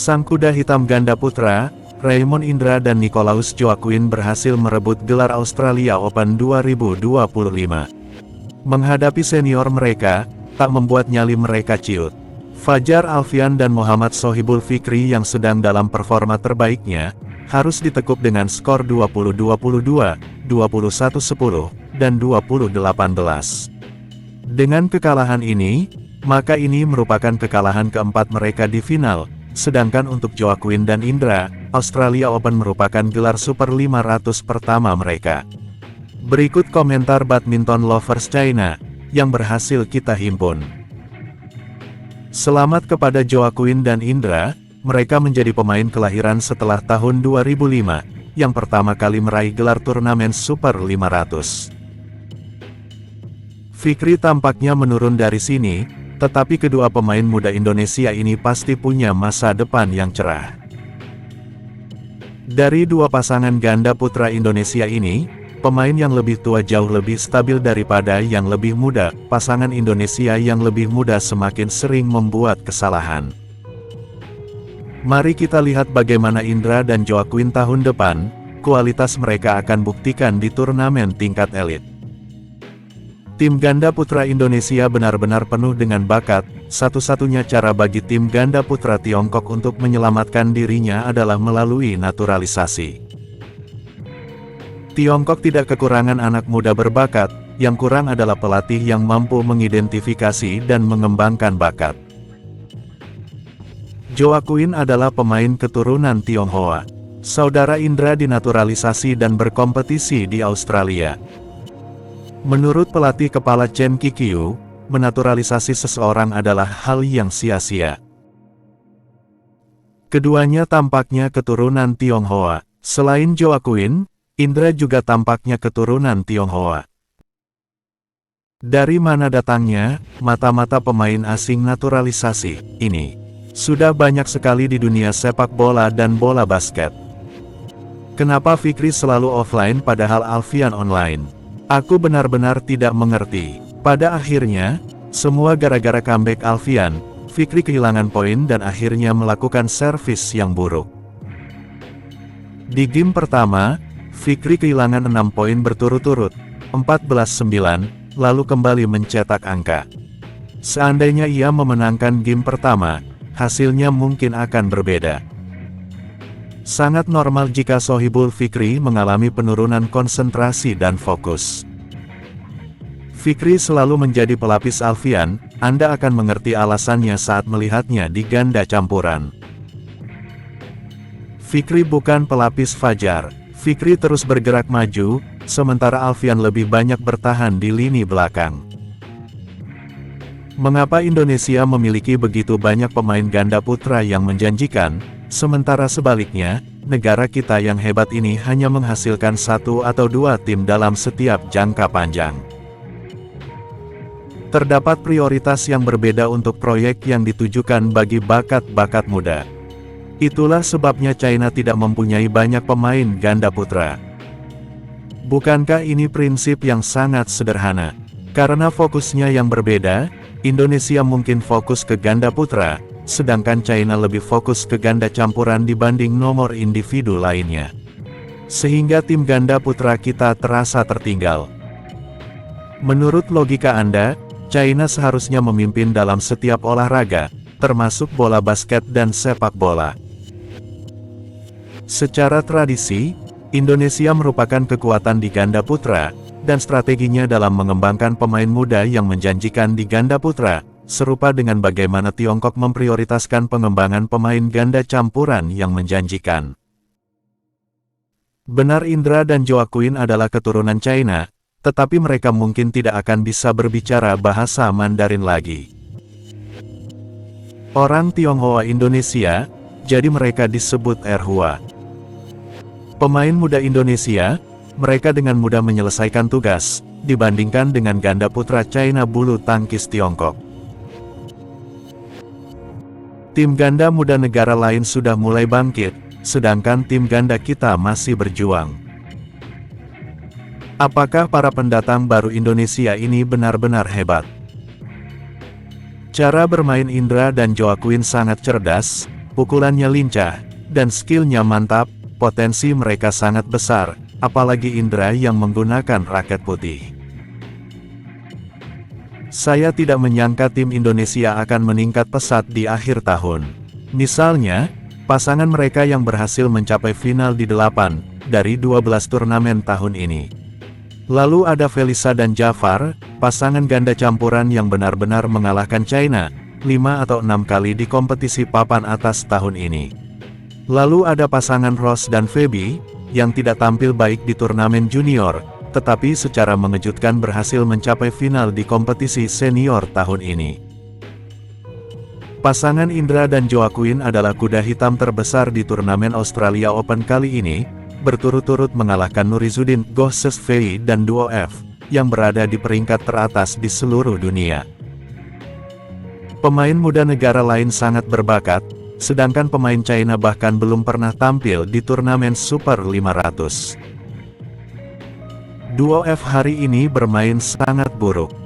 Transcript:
Sang kuda hitam ganda putra, Raymond Indra dan Nicolaus Joaquin berhasil merebut gelar Australia Open 2025. Menghadapi senior mereka, tak membuat nyali mereka ciut. Fajar Alfian dan Muhammad Sohibul Fikri yang sedang dalam performa terbaiknya, harus ditekuk dengan skor 20-22, 21-10, dan 20-18. Dengan kekalahan ini, maka ini merupakan kekalahan keempat mereka di final, sedangkan untuk Joaquin dan Indra, Australia Open merupakan gelar Super 500 pertama mereka. Berikut komentar badminton lovers China, yang berhasil kita himpun. Selamat kepada Joaquin dan Indra, mereka menjadi pemain kelahiran setelah tahun 2005, yang pertama kali meraih gelar turnamen Super 500. Fikri tampaknya menurun dari sini, tetapi kedua pemain muda Indonesia ini pasti punya masa depan yang cerah. Dari dua pasangan ganda putra Indonesia ini, pemain yang lebih tua jauh lebih stabil daripada yang lebih muda. Pasangan Indonesia yang lebih muda semakin sering membuat kesalahan. Mari kita lihat bagaimana Indra dan Joaquin tahun depan, kualitas mereka akan buktikan di turnamen tingkat elit. Tim ganda putra Indonesia benar-benar penuh dengan bakat. Satu-satunya cara bagi tim ganda putra Tiongkok untuk menyelamatkan dirinya adalah melalui naturalisasi. Tiongkok tidak kekurangan anak muda berbakat, yang kurang adalah pelatih yang mampu mengidentifikasi dan mengembangkan bakat. Joaquin adalah pemain keturunan Tionghoa. Saudara Indra dinaturalisasi dan berkompetisi di Australia. Menurut pelatih kepala Chen Qiqiu, menaturalisasi seseorang adalah hal yang sia-sia. Keduanya tampaknya keturunan Tionghoa. Selain Joaquin, Indra juga tampaknya keturunan Tionghoa. Dari mana datangnya mata-mata pemain asing naturalisasi ini? Sudah banyak sekali di dunia sepak bola dan bola basket. Kenapa Fikri selalu offline padahal Alfian online? Aku benar-benar tidak mengerti. Pada akhirnya, semua gara-gara comeback Alfian, Fikri kehilangan poin dan akhirnya melakukan servis yang buruk. Di game pertama, Fikri kehilangan 6 poin berturut-turut, 14-9, lalu kembali mencetak angka. Seandainya ia memenangkan game pertama, hasilnya mungkin akan berbeda. Sangat normal jika Sohibul Fikri mengalami penurunan konsentrasi dan fokus. Fikri selalu menjadi pelapis Alfian, Anda akan mengerti alasannya saat melihatnya di ganda campuran. Fikri bukan pelapis Fajar. Fikri terus bergerak maju, sementara Alfian lebih banyak bertahan di lini belakang. Mengapa Indonesia memiliki begitu banyak pemain ganda putra yang menjanjikan? Sementara sebaliknya, negara kita yang hebat ini hanya menghasilkan 1 atau 2 tim dalam setiap jangka panjang. Terdapat prioritas yang berbeda untuk proyek yang ditujukan bagi bakat-bakat muda. Itulah sebabnya China tidak mempunyai banyak pemain ganda putra. Bukankah ini prinsip yang sangat sederhana? Karena fokusnya yang berbeda, Indonesia mungkin fokus ke ganda putra, sedangkan China lebih fokus ke ganda campuran dibanding nomor individu lainnya. Sehingga tim ganda putra kita terasa tertinggal. Menurut logika Anda, China seharusnya memimpin dalam setiap olahraga, termasuk bola basket dan sepak bola. Secara tradisi, Indonesia merupakan kekuatan di ganda putra, dan strateginya dalam mengembangkan pemain muda yang menjanjikan di ganda putra, serupa dengan bagaimana Tiongkok memprioritaskan pengembangan pemain ganda campuran yang menjanjikan. Benar Indra dan Joaquin adalah keturunan China, tetapi mereka mungkin tidak akan bisa berbicara bahasa Mandarin lagi. Orang Tionghoa Indonesia, jadi mereka disebut Erhua. Pemain muda Indonesia, mereka dengan mudah menyelesaikan tugas, dibandingkan dengan ganda putra China bulu tangkis Tiongkok. Tim ganda muda negara lain sudah mulai bangkit, sedangkan tim ganda kita masih berjuang. Apakah para pendatang baru Indonesia ini benar-benar hebat? Cara bermain Indra dan Joaquin sangat cerdas, pukulannya lincah, dan skillnya mantap, potensi mereka sangat besar, apalagi Indra yang menggunakan raket putih. Saya tidak menyangka tim Indonesia akan meningkat pesat di akhir tahun. Misalnya, pasangan mereka yang berhasil mencapai final di 8 dari 12 turnamen tahun ini. Lalu ada Felisa dan Jafar, pasangan ganda campuran yang benar-benar mengalahkan China 5 atau 6 kali di kompetisi papan atas tahun ini. Lalu ada pasangan Ross dan Feby, yang tidak tampil baik di turnamen junior, tetapi secara mengejutkan berhasil mencapai final di kompetisi senior tahun ini. Pasangan Indra dan Joaquin adalah kuda hitam terbesar di turnamen Australia Open kali ini, berturut-turut mengalahkan Nurizuddin Gohsesfei dan duo F, yang berada di peringkat teratas di seluruh dunia. Pemain muda negara lain sangat berbakat, sedangkan pemain China bahkan belum pernah tampil di turnamen Super 500. Duo F hari ini bermain sangat buruk.